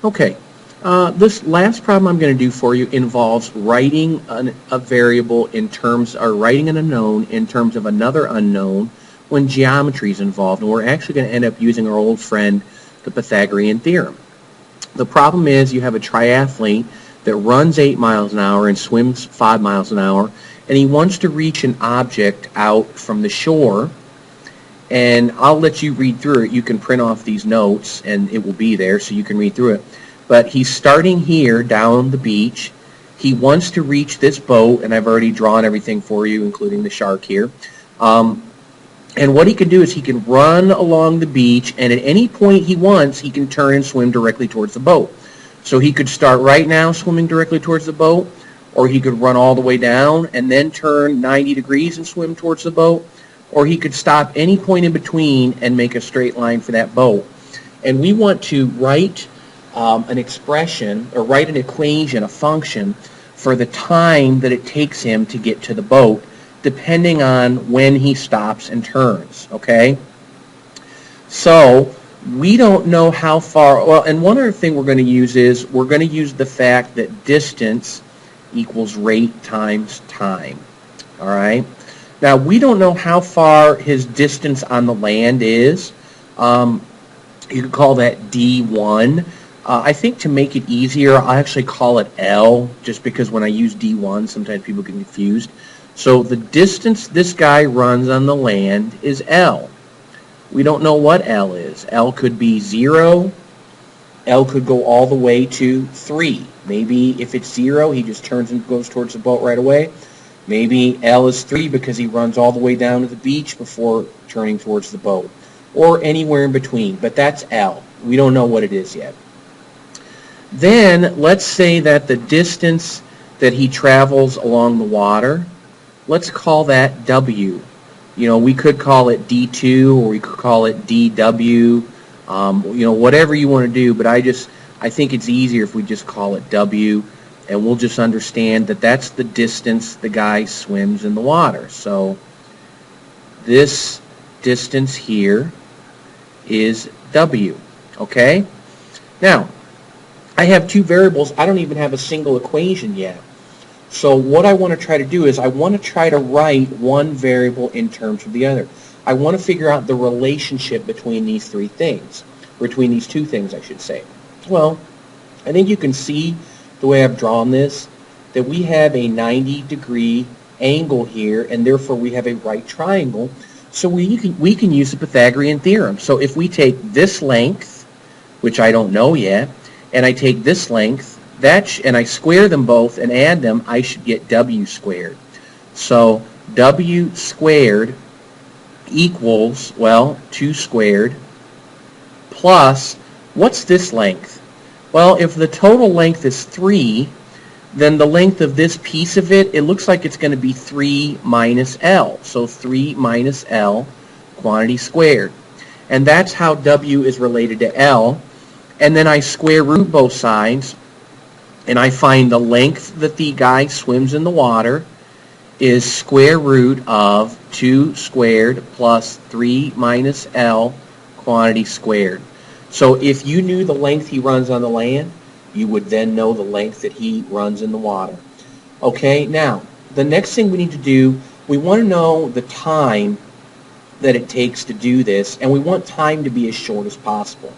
Okay, this last problem I'm going to do for you involves writing a variable in terms, or writing an unknown in terms of another unknown when geometry is involved, and we're actually going to end up using our old friend, the Pythagorean theorem. The problem is you have a triathlete that runs 8 miles an hour and swims 5 miles an hour, and he wants to reach an object out from the shore, and I'll let you read through it. You can print off these notes, and it will be there so you can read through it. But he's starting here down the beach. He wants to reach this boat, and I've already drawn everything for you, including the shark here. And what he can do is he can run along the beach, and at any point he wants, he can turn and swim directly towards the boat. So he could start right now swimming directly towards the boat, or he could run all the way down and then turn 90 degrees and swim towards the boat, or he could stop any point in between and make a straight line for that boat. And we want to write an expression, or write an equation, a function, for the time that it takes him to get to the boat, depending on when he stops and turns, okay? So we don't know how far, well, and one other thing we're going to use is we're going to use the fact that distance equals rate times time, all right? Now, we don't know how far his distance on the land is. You could call that D1. I think to make it easier, I'll actually call it L, just because when I use D1, sometimes people get confused. So the distance this guy runs on the land is L. We don't know what L is. L could be 0. L could go all the way to 3. Maybe if it's 0, he just turns and goes towards the boat right away. Maybe L is 3 because he runs all the way down to the beach before turning towards the boat. Or anywhere in between, but that's L. We don't know what it is yet. Then let's say that the distance that he travels along the water, let's call that W. You know, we could call it D2 or we could call it DW, whatever you want to do, but I think it's easier if we just call it W, and we'll just understand that that's the distance the guy swims in the water. So this distance here is W, okay? Now, I have two variables. I don't even have a single equation yet. So what I want to try to do is I want to try to write one variable in terms of the other. I want to figure out the relationship between these two things, I should say. Well, I think you can see the way I've drawn this, that we have a 90-degree angle here, and therefore we have a right triangle. So we can use the Pythagorean theorem. So if we take this length, which I don't know yet, and I take this length, and I square them both and add them, I should get W squared. So W squared equals, well, 2 squared plus, what's this length? Well, if the total length is 3, then the length of this piece of it looks like it's going to be 3 minus L. So 3 minus L, quantity squared. And that's how W is related to L. And then I square root both sides, and I find the length that the guy swims in the water is square root of 2 squared plus 3 minus L, quantity squared. So if you knew the length he runs on the land, you would then know the length that he runs in the water. Okay, now, the next thing we need to do, we want to know the time that it takes to do this, and we want time to be as short as possible.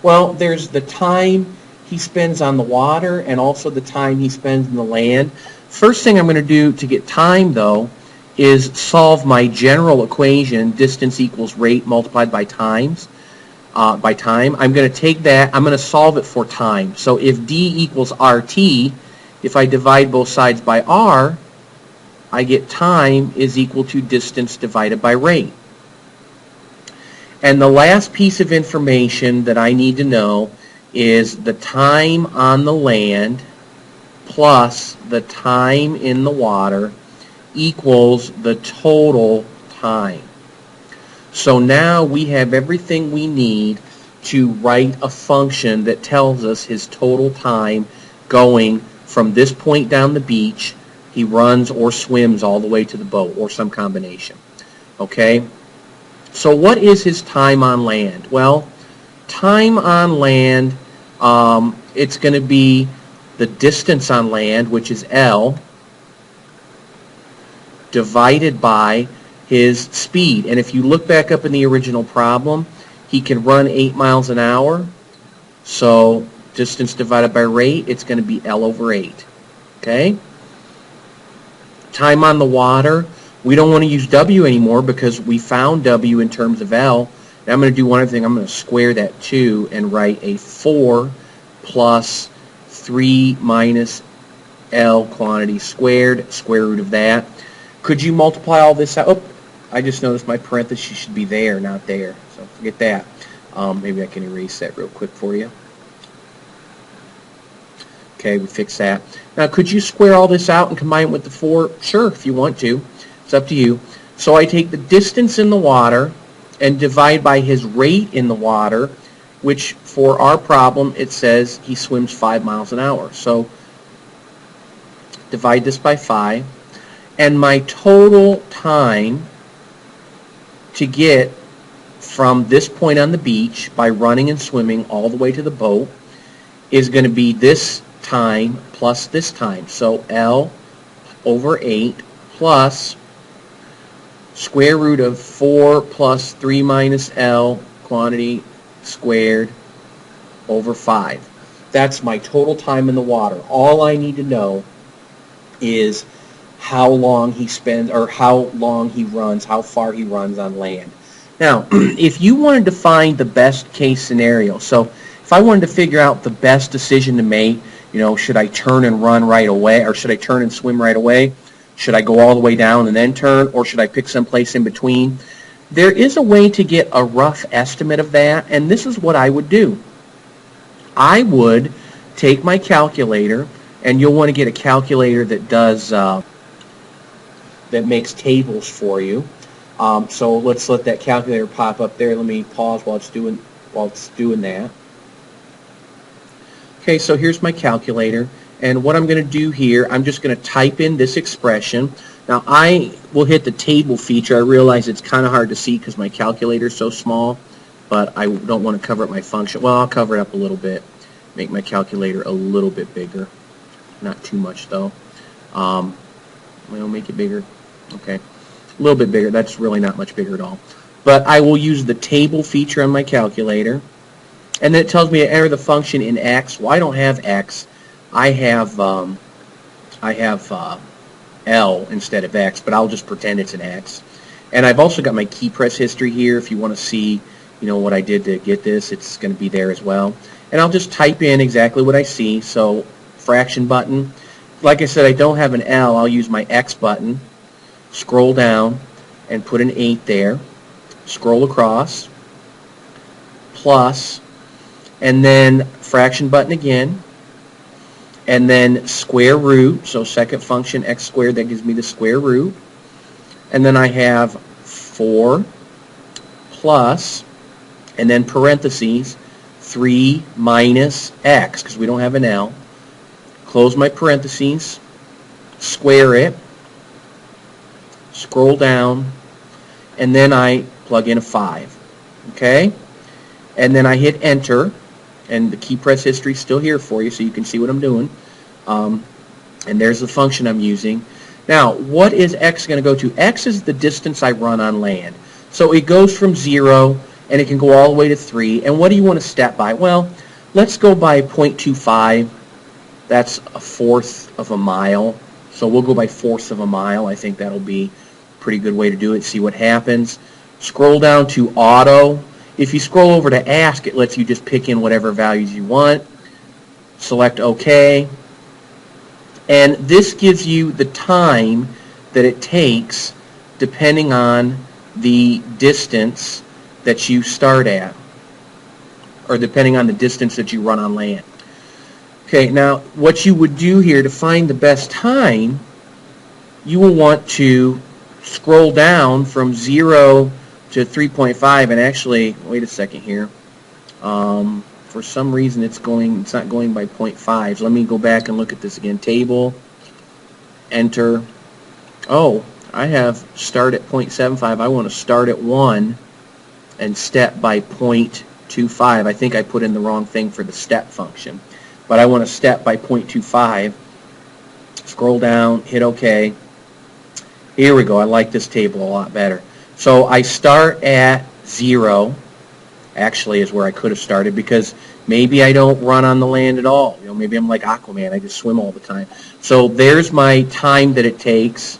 Well, there's the time he spends on the water and also the time he spends in the land. First thing I'm going to do to get time, though, is solve my general equation, distance equals rate multiplied by time. I'm going to take that, I'm going to solve it for time. So if D equals RT, if I divide both sides by R, I get time is equal to distance divided by rate. And the last piece of information that I need to know is the time on the land plus the time in the water equals the total time. So now we have everything we need to write a function that tells us his total time going from this point down the beach, he runs or swims all the way to the boat, or some combination. Okay? So what is his time on land? Well, time on land It's going to be the distance on land, which is L, divided by his speed. And if you look back up in the original problem, he can run 8 miles an hour. So distance divided by rate, it's going to be L over 8. Okay? Time on the water, we don't want to use W anymore because we found W in terms of L. And I'm going to do one other thing. I'm going to square that 2 and write a 4 plus 3 minus L quantity squared, square root of that. Could you multiply all this out? Oh, I just noticed my parentheses should be there, not there. So forget that. Maybe I can erase that real quick for you. Okay, we fixed that. Now, could you square all this out and combine it with the 4? Sure, if you want to. It's up to you. So I take the distance in the water and divide by his rate in the water, which for our problem, it says he swims 5 miles an hour. So divide this by 5. And my total time to get from this point on the beach by running and swimming all the way to the boat is going to be this time plus this time. So L over 8 plus square root of 4 plus 3 minus L quantity squared over 5. That's my total time in the water. All I need to know is how long he spends, or how long he runs, how far he runs on land. Now, if you wanted to find the best case scenario, so if I wanted to figure out the best decision to make, should I turn and run right away, or should I turn and swim right away? Should I go all the way down and then turn, or should I pick some place in between? There is a way to get a rough estimate of that, and this is what I would do. I would take my calculator, and you'll want to get a calculator that does that makes tables for you. So let's let that calculator pop up there. Let me pause while it's doing that. Okay, so here's my calculator, and what I'm going to do here, I'm just going to type in this expression. Now I will hit the table feature. I realize it's kind of hard to see because my calculator is so small, but I don't want to cover up my function. Well, I'll cover it up a little bit, make my calculator a little bit bigger. Not too much though. I'll make it bigger. Okay, a little bit bigger. That's really not much bigger at all. But I will use the table feature on my calculator, and then it tells me to enter the function in X. Well, I don't have X. I have L instead of X, but I'll just pretend it's an X. And I've also got my key press history here. If you want to see, what I did to get this, it's going to be there as well. And I'll just type in exactly what I see. So fraction button. Like I said, I don't have an L. I'll use my X button. Scroll down and put an 8 there. Scroll across. Plus. And then fraction button again. And then square root. So second function, x squared, that gives me the square root. And then I have 4 plus, and then parentheses, 3 minus x, because we don't have an L. Close my parentheses, square it, scroll down, and then I plug in a 5. Okay? And then I hit enter, and the key press history is still here for you so you can see what I'm doing. And there's the function I'm using. Now, what is x going to go to? X is the distance I run on land. So it goes from 0, and it can go all the way to 3. And what do you want to step by? Well, let's go by 0.25. That's a fourth of a mile. So we'll go by fourths of a mile. I think that'll be a pretty good way to do it. See what happens. Scroll down to auto. If you scroll over to ask, it lets you just pick in whatever values you want. Select OK. And this gives you the time that it takes depending on the distance that you start at, or depending on the distance that you run on land. Okay, now what you would do here to find the best time, you will want to scroll down from 0 to 3.5, and actually, wait a second here. For some reason it's not going by 0.5. So let me go back and look at this again. Table, enter. Oh, I have start at 0.75. I want to start at 1 and step by 0.25. 0.25. I think I put in the wrong thing for the step function. But I want to step by 0.25. Scroll down, hit OK. Here we go. I like this table a lot better. So I start at 0. Actually is where I could have started, because maybe I don't run on the land at all. You know, maybe I'm like Aquaman. I just swim all the time. So there's my time that it takes.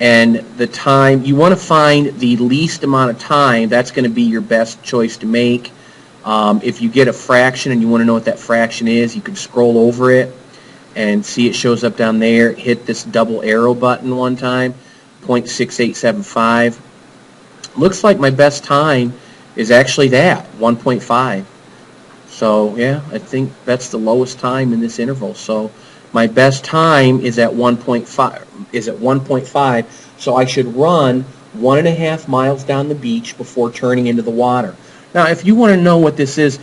And the time, you want to find the least amount of time. That's going to be your best choice to make. If you get a fraction and you want to know what that fraction is, you can scroll over it and see it shows up down there. Hit this double arrow button one time, 0.6875. Looks like my best time is actually that, 1.5. So yeah, I think that's the lowest time in this interval. So my best time is at 1.5. So I should run 1.5 miles down the beach before turning into the water. Now, if you want to know what this is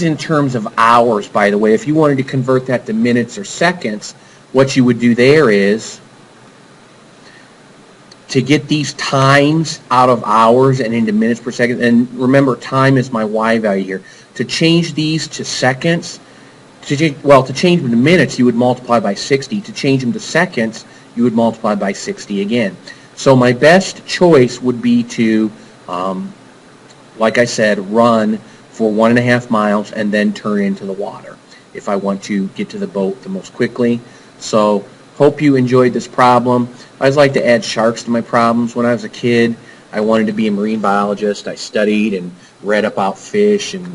in terms of hours, by the way. If you wanted to convert that to minutes or seconds, what you would do there is to get these times out of hours and into minutes per second. And remember, time is my Y value here. To change these to seconds, to change them to minutes, you would multiply by 60. To change them to seconds, you would multiply by 60 again. So my best choice would be to, like I said, run for 1.5 miles and then turn into the water if I want to get to the boat the most quickly. So hope you enjoyed this problem. I always like to add sharks to my problems. When I was a kid, I wanted to be a marine biologist. I studied and read about fish and,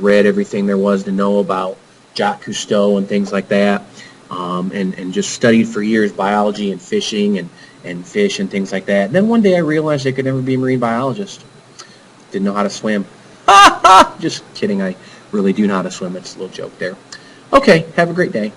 read everything there was to know about Jacques Cousteau and things like that, and just studied for years biology and fishing and fish and things like that. And then one day I realized I could never be a marine biologist. Didn't know how to swim. Just kidding. I really do know how to swim. It's a little joke there. Okay, have a great day.